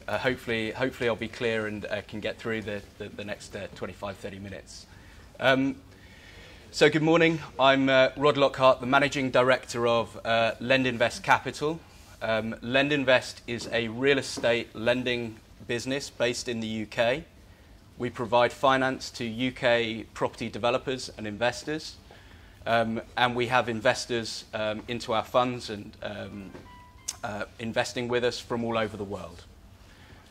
Hopefully I'll be clear and can get through the next 25-30 minutes. So good morning. I'm Rod Lockhart, the Managing Director of Lendinvest Capital. Lendinvest is a real estate lending business based in the UK. We provide finance to UK property developers and investors, and we have investors into our funds and investing with us from all over the world.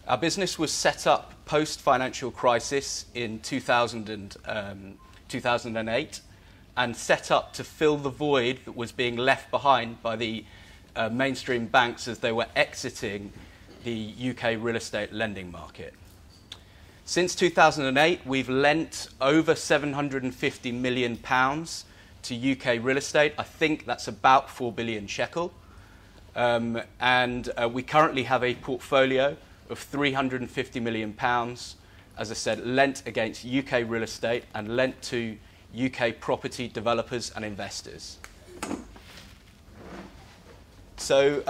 Our business was set up post-financial crisis in 2008 and set up to fill the void that was being left behind by the mainstream banks as they were exiting the UK real estate lending market. Since 2008, we've lent over £750 million to UK real estate. I think that's about 4 billion shekel. And we currently have a portfolio of £350 million, as I said, lent against UK real estate and lent to UK property developers and investors. So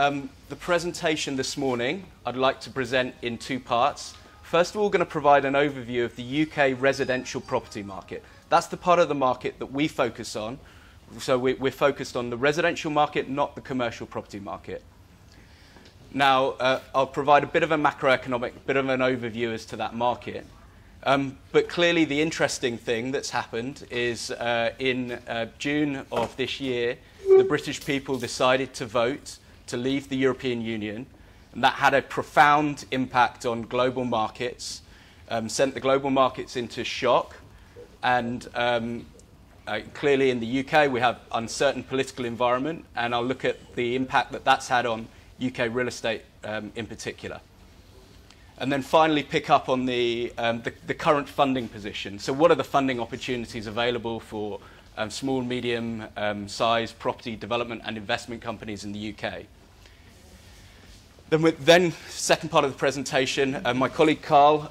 the presentation this morning, I'd like to present in two parts. First of all, we're going to provide an overview of the UK residential property market. That's the part of the market that we focus on. So we're focused on the residential market, not the commercial property market. Now, I'll provide a bit of a macroeconomic, bit of an overview as to that market. But clearly the interesting thing that's happened is in June of this year, the British people decided to vote to leave the European Union, and that had a profound impact on global markets, sent the global markets into shock, and clearly in the UK we have uncertain political environment, and I'll look at the impact that that's had on UK real estate in particular. And then finally pick up on the current funding position. So what are the funding opportunities available for small, medium sized property development and investment companies in the UK? Then second part of the presentation, my colleague Carl,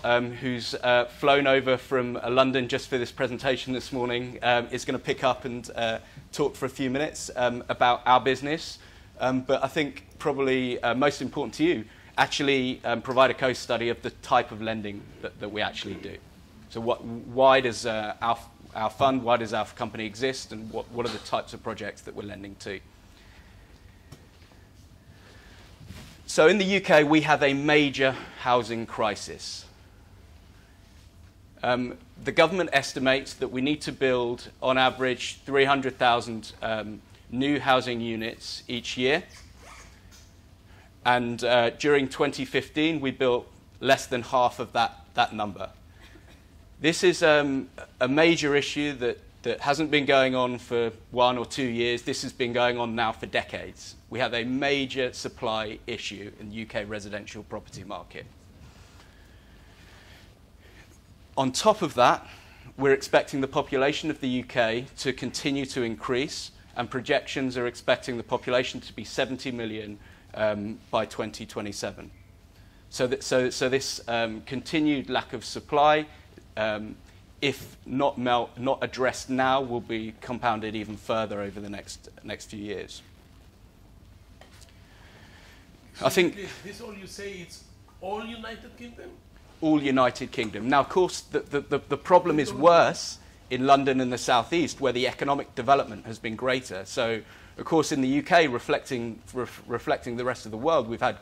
who's flown over from London just for this presentation this morning, is going to pick up and talk for a few minutes about our business. But I think probably most important to you, actually provide a case study of the type of lending that we actually do. So why does our fund, why does our company exist, and what are the types of projects that we're lending to? So in the UK, we have a major housing crisis. The government estimates that we need to build, on average, 300,000 new housing units each year. And during 2015, we built less than half of that number. This is a major issue that hasn't been going on for 1 or 2 years. This has been going on now for decades. We have a major supply issue in the UK residential property market. On top of that, we're expecting the population of the UK to continue to increase, and projections are expecting the population to be 70 million by 2027. So this continued lack of supply, if not addressed now, will be compounded even further over the next few years. So I think this all you say it's all United Kingdom? All United Kingdom. Now, of course, the problem is worse in London and the South East, where the economic development has been greater. So, of course, in the UK, reflecting the rest of the world, we've had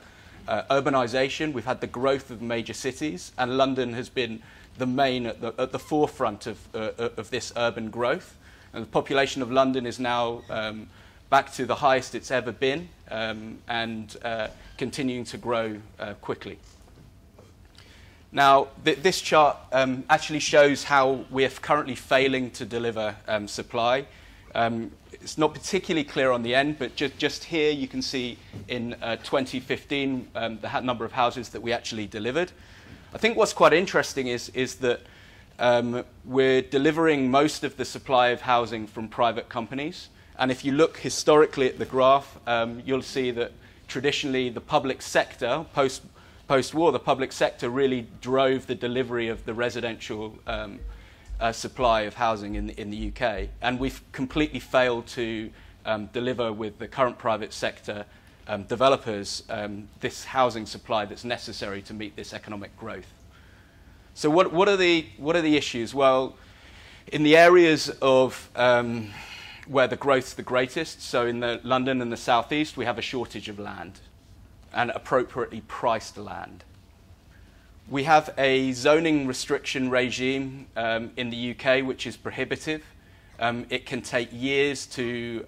urbanisation, we've had the growth of major cities, and London has been the main at the forefront of this urban growth. And the population of London is now back to the highest it's ever been, and continuing to grow quickly. Now, this chart actually shows how we are currently failing to deliver supply. It's not particularly clear on the end, but just here you can see in 2015 the number of houses that we actually delivered. I think what's quite interesting is that we're delivering most of the supply of housing from private companies. And if you look historically at the graph, you'll see that traditionally the public sector, post-war, the public sector really drove the delivery of the residential supply of housing in the UK. And we've completely failed to deliver with the current private sector developers this housing supply that's necessary to meet this economic growth. So what are the issues? Well, in the areas of where the growth's the greatest, so in the London and the southeast, we have a shortage of land and appropriately priced land. We have a zoning restriction regime in the UK which is prohibitive. It can take years to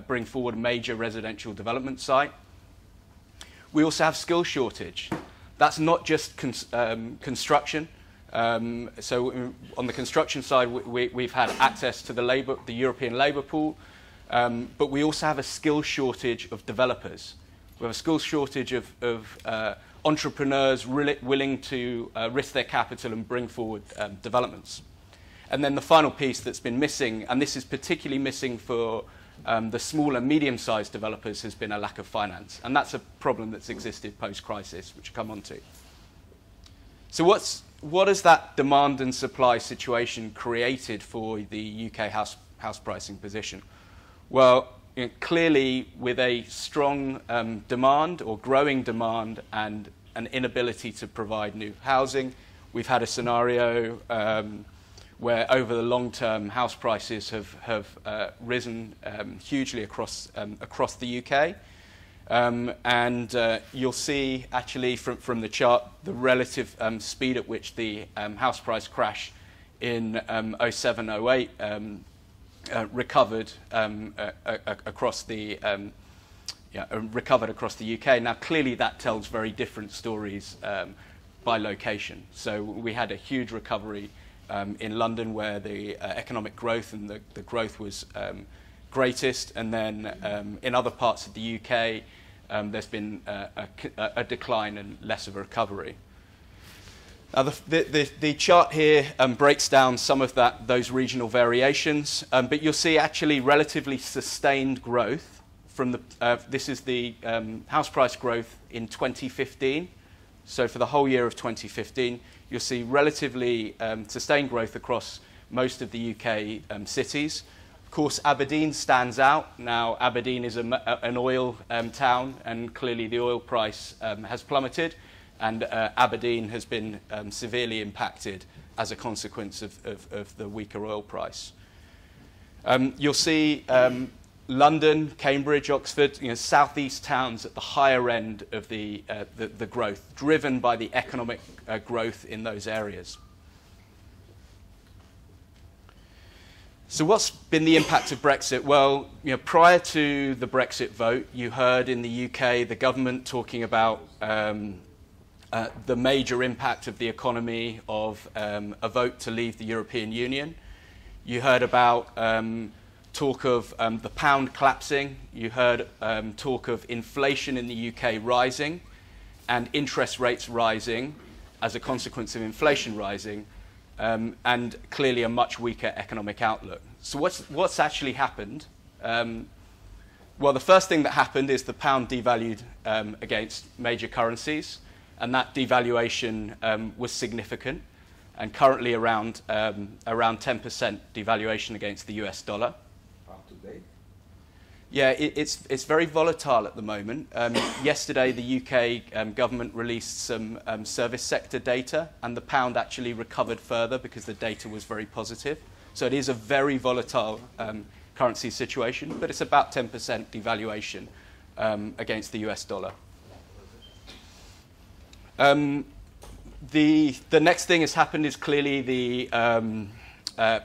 bring forward a major residential development site. We also have skill shortage. That's not just construction. So on the construction side, we've had access to the European labour pool, but we also have a skill shortage of developers. We have a skill shortage of entrepreneurs willing to risk their capital and bring forward developments. And then the final piece that's been missing, and this is particularly missing for the small and medium-sized developers, has been a lack of finance. And that's a problem that's existed post-crisis, which I'll come on to. So what has that demand and supply situation created for the UK house pricing position? Well, clearly with a strong demand or growing demand and an inability to provide new housing, we've had a scenario where over the long term house prices have risen hugely across the UK. You'll see actually from the chart the relative speed at which the house price crash in 07-08 recovered across the UK. Now clearly that tells very different stories by location. So we had a huge recovery in London where the economic growth and the growth was greatest, and then in other parts of the UK there's been a decline and less of a recovery. Now the chart here breaks down some of those regional variations, but you'll see actually relatively sustained growth from this is the house price growth in 2015. So for the whole year of 2015, you'll see relatively sustained growth across most of the UK cities. Of course, Aberdeen stands out. Now, Aberdeen is an oil town, and clearly the oil price has plummeted, and Aberdeen has been severely impacted as a consequence of the weaker oil price. You'll see London, Cambridge, Oxford, southeast towns at the higher end of the growth, driven by the economic growth in those areas. So what's been the impact of Brexit? Well, prior to the Brexit vote, you heard in the UK the government talking about the major impact of the economy of a vote to leave the European Union. You heard about talk of the pound collapsing. You heard talk of inflation in the UK rising and interest rates rising as a consequence of inflation rising, and clearly a much weaker economic outlook. So what's actually happened? Well, the first thing that happened is the pound devalued against major currencies, and that devaluation was significant, and currently around 10% devaluation against the US dollar. Today? Yeah, it's very volatile at the moment. Yesterday, the UK government released some service sector data, and the pound actually recovered further because the data was very positive. So it is a very volatile currency situation, but it's about 10% devaluation against the US dollar. The next thing that's happened is clearly the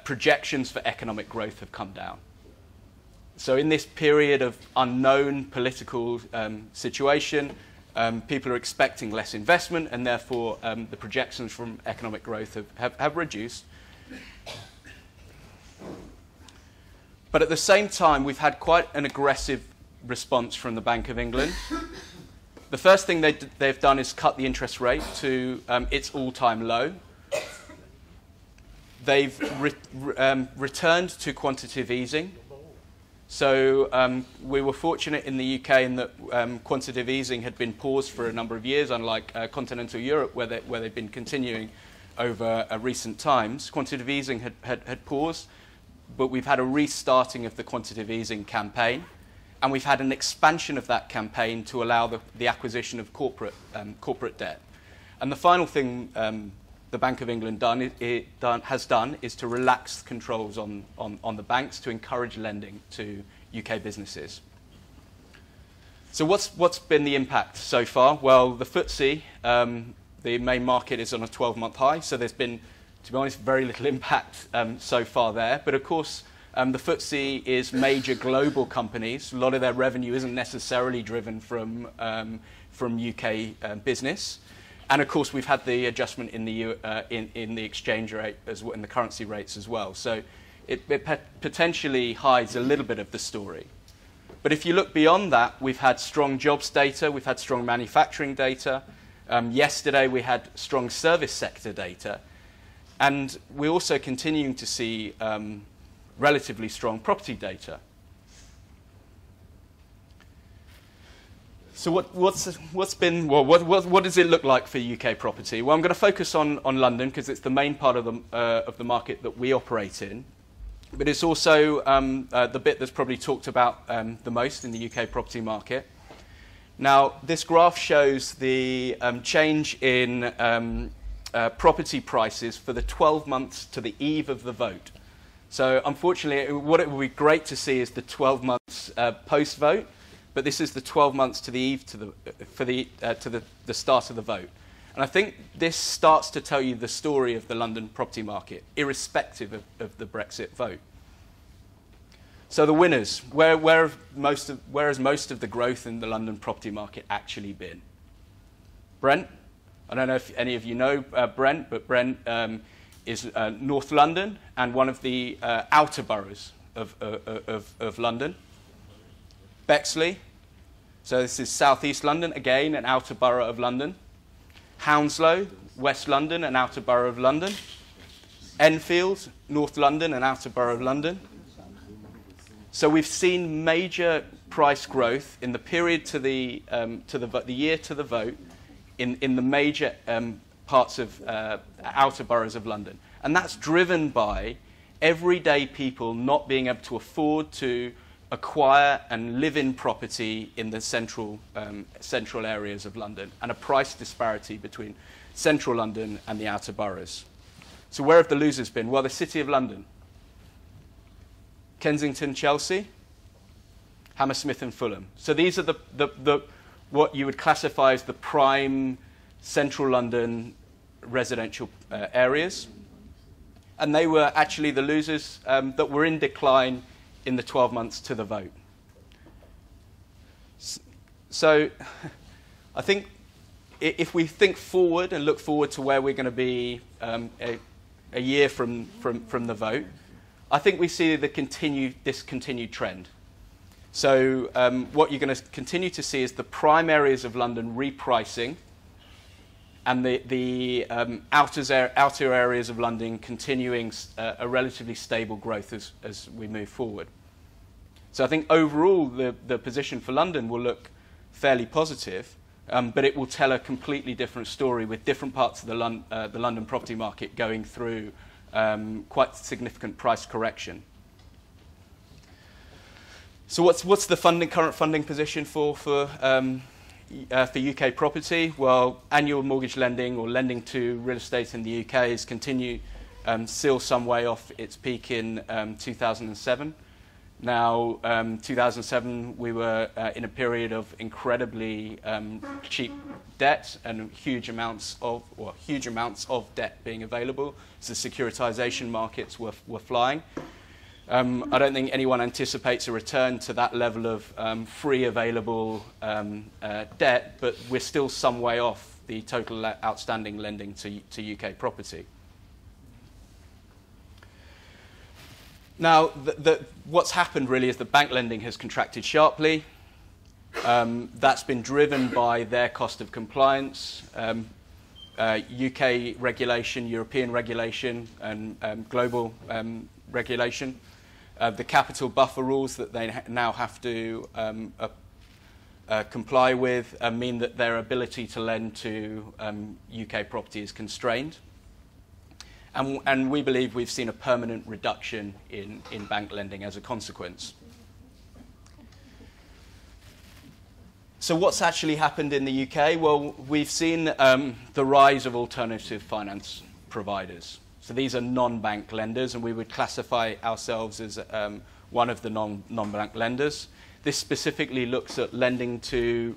projections for economic growth have come down. So in this period of unknown political situation, people are expecting less investment, and therefore the projections from economic growth have reduced. But at the same time, we've had quite an aggressive response from the Bank of England. The first thing they've done is cut the interest rate to its all-time low. They've returned to quantitative easing. So we were fortunate in the UK in that quantitative easing had been paused for a number of years, unlike continental Europe, where they've been continuing over recent times. Quantitative easing had paused, but we've had a restarting of the quantitative easing campaign. And we've had an expansion of that campaign to allow the acquisition of corporate debt. And the final thing the Bank of England has done is to relax controls on the banks to encourage lending to UK businesses. So what's been the impact so far? Well, the FTSE, the main market, is on a 12-month high, so there's been, to be honest, very little impact so far there. But of course, the FTSE is major global companies. A lot of their revenue isn't necessarily driven from UK business. And of course, we've had the adjustment in the exchange rate as well, in the currency rates as well. So it potentially hides a little bit of the story. But if you look beyond that, we've had strong jobs data, we've had strong manufacturing data. Yesterday, we had strong service sector data. And we're also continuing to see relatively strong property data. So what does it look like for UK property? Well, I'm going to focus on London because it's the main part of the market that we operate in. But it's also the bit that's probably talked about the most in the UK property market. Now, this graph shows the change in property prices for the 12 months to the eve of the vote. So, unfortunately, what it would be great to see is the 12 months post-vote, but this is the 12 months to the eve to the start of the vote. And I think this starts to tell you the story of the London property market, irrespective of the Brexit vote. So the winners, where has most of the growth in the London property market actually been? Brent? I don't know if any of you know Brent, but Brent is North London and one of the outer boroughs of London. Bexley, so this is southeast London, again an outer borough of London. Hounslow, West London, an outer borough of London. Enfield, North London, an outer borough of London. So we've seen major price growth in the period to the year to the vote in the major parts of outer boroughs of London. And that's driven by everyday people not being able to afford to acquire and live in property in the central areas of London, and a price disparity between central London and the outer boroughs. So where have the losers been? Well, the City of London. Kensington, Chelsea, Hammersmith and Fulham. So these are the what you would classify as the prime central London residential areas. And they were actually the losers that were in decline in the 12 months to the vote. So I think if we think forward and look forward to where we're going to be a year from the vote, I think we see this continued trend. So what you're going to continue to see is the prime areas of London repricing, and the outer areas of London continuing a relatively stable growth as we move forward. So I think overall the position for London will look fairly positive, but it will tell a completely different story with different parts of the London property market going through quite significant price correction. So what's the current funding position for UK property? Well, annual mortgage lending or lending to real estate in the UK has continued still some way off its peak in 2007. Now, 2007 we were in a period of incredibly cheap debt and huge amounts of debt being available. So the securitization markets were flying. I don't think anyone anticipates a return to that level of free available debt, but we're still some way off the total outstanding lending to UK property. Now, what's happened really is that bank lending has contracted sharply. That's been driven by their cost of compliance, UK regulation, European regulation, and global regulation. The capital buffer rules that they now have to comply with mean that their ability to lend to UK property is constrained. And we believe we've seen a permanent reduction in bank lending as a consequence. So what's actually happened in the UK? Well, we've seen the rise of alternative finance providers. So these are non-bank lenders, and we would classify ourselves as one of the non-bank lenders. This specifically looks at lending to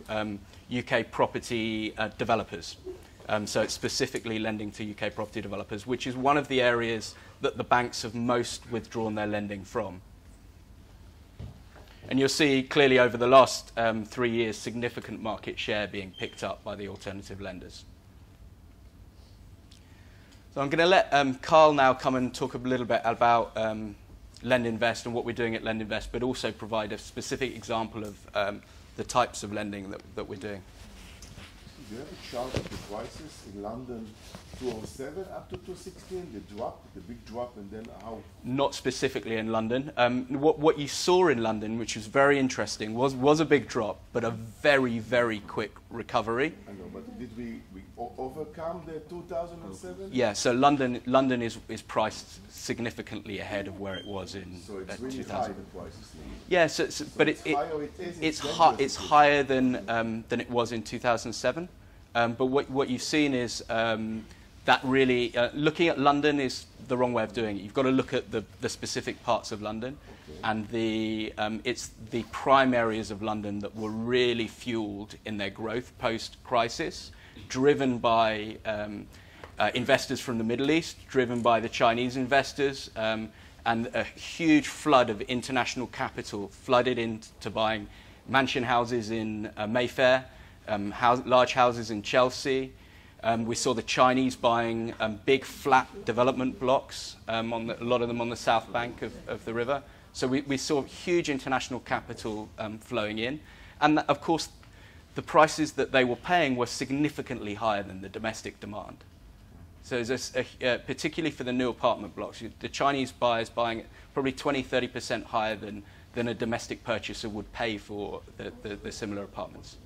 UK property developers. So it's specifically lending to UK property developers, which is one of the areas that the banks have most withdrawn their lending from. And you'll see clearly over the last 3 years, significant market share being picked up by the alternative lenders. So I'm going to let Carl now come and talk a little bit about Lendinvest and what we're doing at Lendinvest, but also provide a specific example of the types of lending that we're doing. Do you have a chart of the prices in London 2007 up to 2016, the drop, the big drop, and then how? Not specifically in London. What you saw in London, which was very interesting, was a big drop, but a very, very quick recovery. I know, but did we overcome the 2007? Yeah, so London is priced significantly ahead of where it was in 2000. So it's really high, the prices. Yeah, but it's higher than it was in 2007. But what you've seen is that really, looking at London is the wrong way of doing it. You've got to look at the specific parts of London, and it's the prime areas of London that were really fueled in their growth post-crisis, driven by investors from the Middle East, driven by the Chinese investors, and a huge flood of international capital flooded into buying mansion houses in Mayfair, large houses in Chelsea. We saw the Chinese buying big flat development blocks, a lot of them on the south bank of the river. So we saw huge international capital flowing in. And of course, the prices that they were paying were significantly higher than the domestic demand. So particularly for the new apartment blocks, the Chinese buyers buying it probably 20–30% higher than a domestic purchaser would pay for the similar apartments.